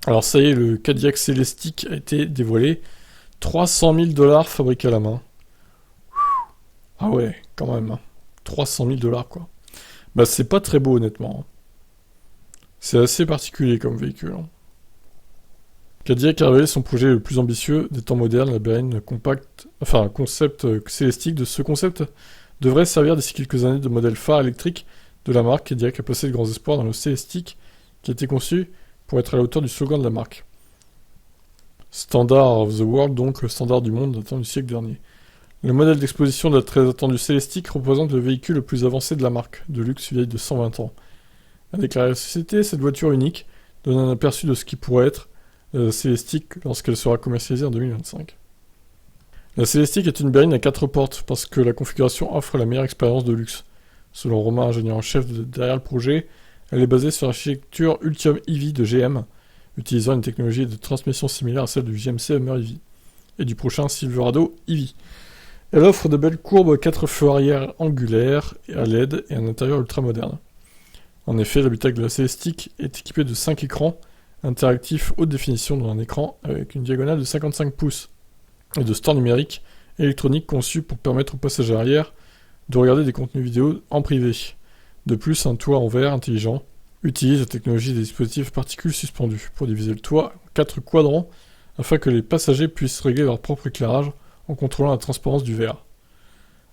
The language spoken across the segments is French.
Alors ça y est, le Cadillac Celestiq a été dévoilé. 300 000 dollars fabriqué à la main. Ah ouais, quand même. 300 000 dollars quoi. Bah c'est pas très beau honnêtement. C'est assez particulier comme véhicule. Cadillac a révélé son projet le plus ambitieux des temps modernes, la berline compacte, enfin un concept Celestiq. De ce concept devrait servir d'ici quelques années de modèle phare électrique de la marque. Cadillac a placé de grands espoirs dans le Celestiq qui a été conçu pour être à la hauteur du slogan de la marque. Standard of the World, donc le standard du monde datant du siècle dernier. Le modèle d'exposition de la très attendue Celestiq représente le véhicule le plus avancé de la marque, de luxe vieille de 120 ans. A déclaré la société, cette voiture unique donne un aperçu de ce qui pourrait être la Celestiq lorsqu'elle sera commercialisée en 2025. La Celestiq est une berline à 4 portes parce que la configuration offre la meilleure expérience de luxe. Selon Romain, ingénieur en chef derrière le projet, elle est basée sur l'architecture Ultium EV de GM, utilisant une technologie de transmission similaire à celle du GMC Hummer EV et du prochain Silverado EV. Elle offre de belles courbes 4 feux arrière angulaires à LED et un intérieur ultra moderne. En effet, l'habitacle de la Celestiq est équipé de 5 écrans interactifs haute définition, dont un écran avec une diagonale de 55 pouces et de stores numériques électroniques conçus pour permettre aux passagers arrière de regarder des contenus vidéo en privé. De plus, un toit en verre intelligent utilise la technologie des dispositifs particules suspendus pour diviser le toit en 4 quadrants afin que les passagers puissent régler leur propre éclairage en contrôlant la transparence du verre.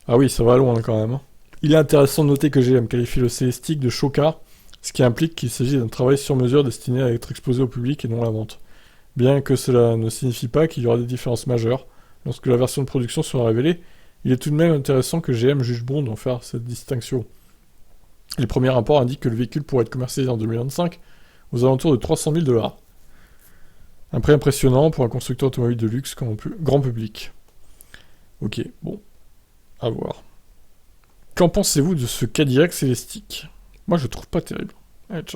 Ah oui, ça va loin quand même. Il est intéressant de noter que GM qualifie le Celestiq de show-car, ce qui implique qu'il s'agit d'un travail sur mesure destiné à être exposé au public et non à la vente. Bien que cela ne signifie pas qu'il y aura des différences majeures lorsque la version de production sera révélée, il est tout de même intéressant que GM juge bon d'en faire cette distinction. Les premiers rapports indiquent que le véhicule pourrait être commercialisé en 2025 aux alentours de 300 000 dollars. Un prix impressionnant pour un constructeur automobile de luxe grand public. Ok, bon, à voir. Qu'en pensez-vous de ce Cadillac Celestiq ? Moi je le trouve pas terrible. Allez, ciao.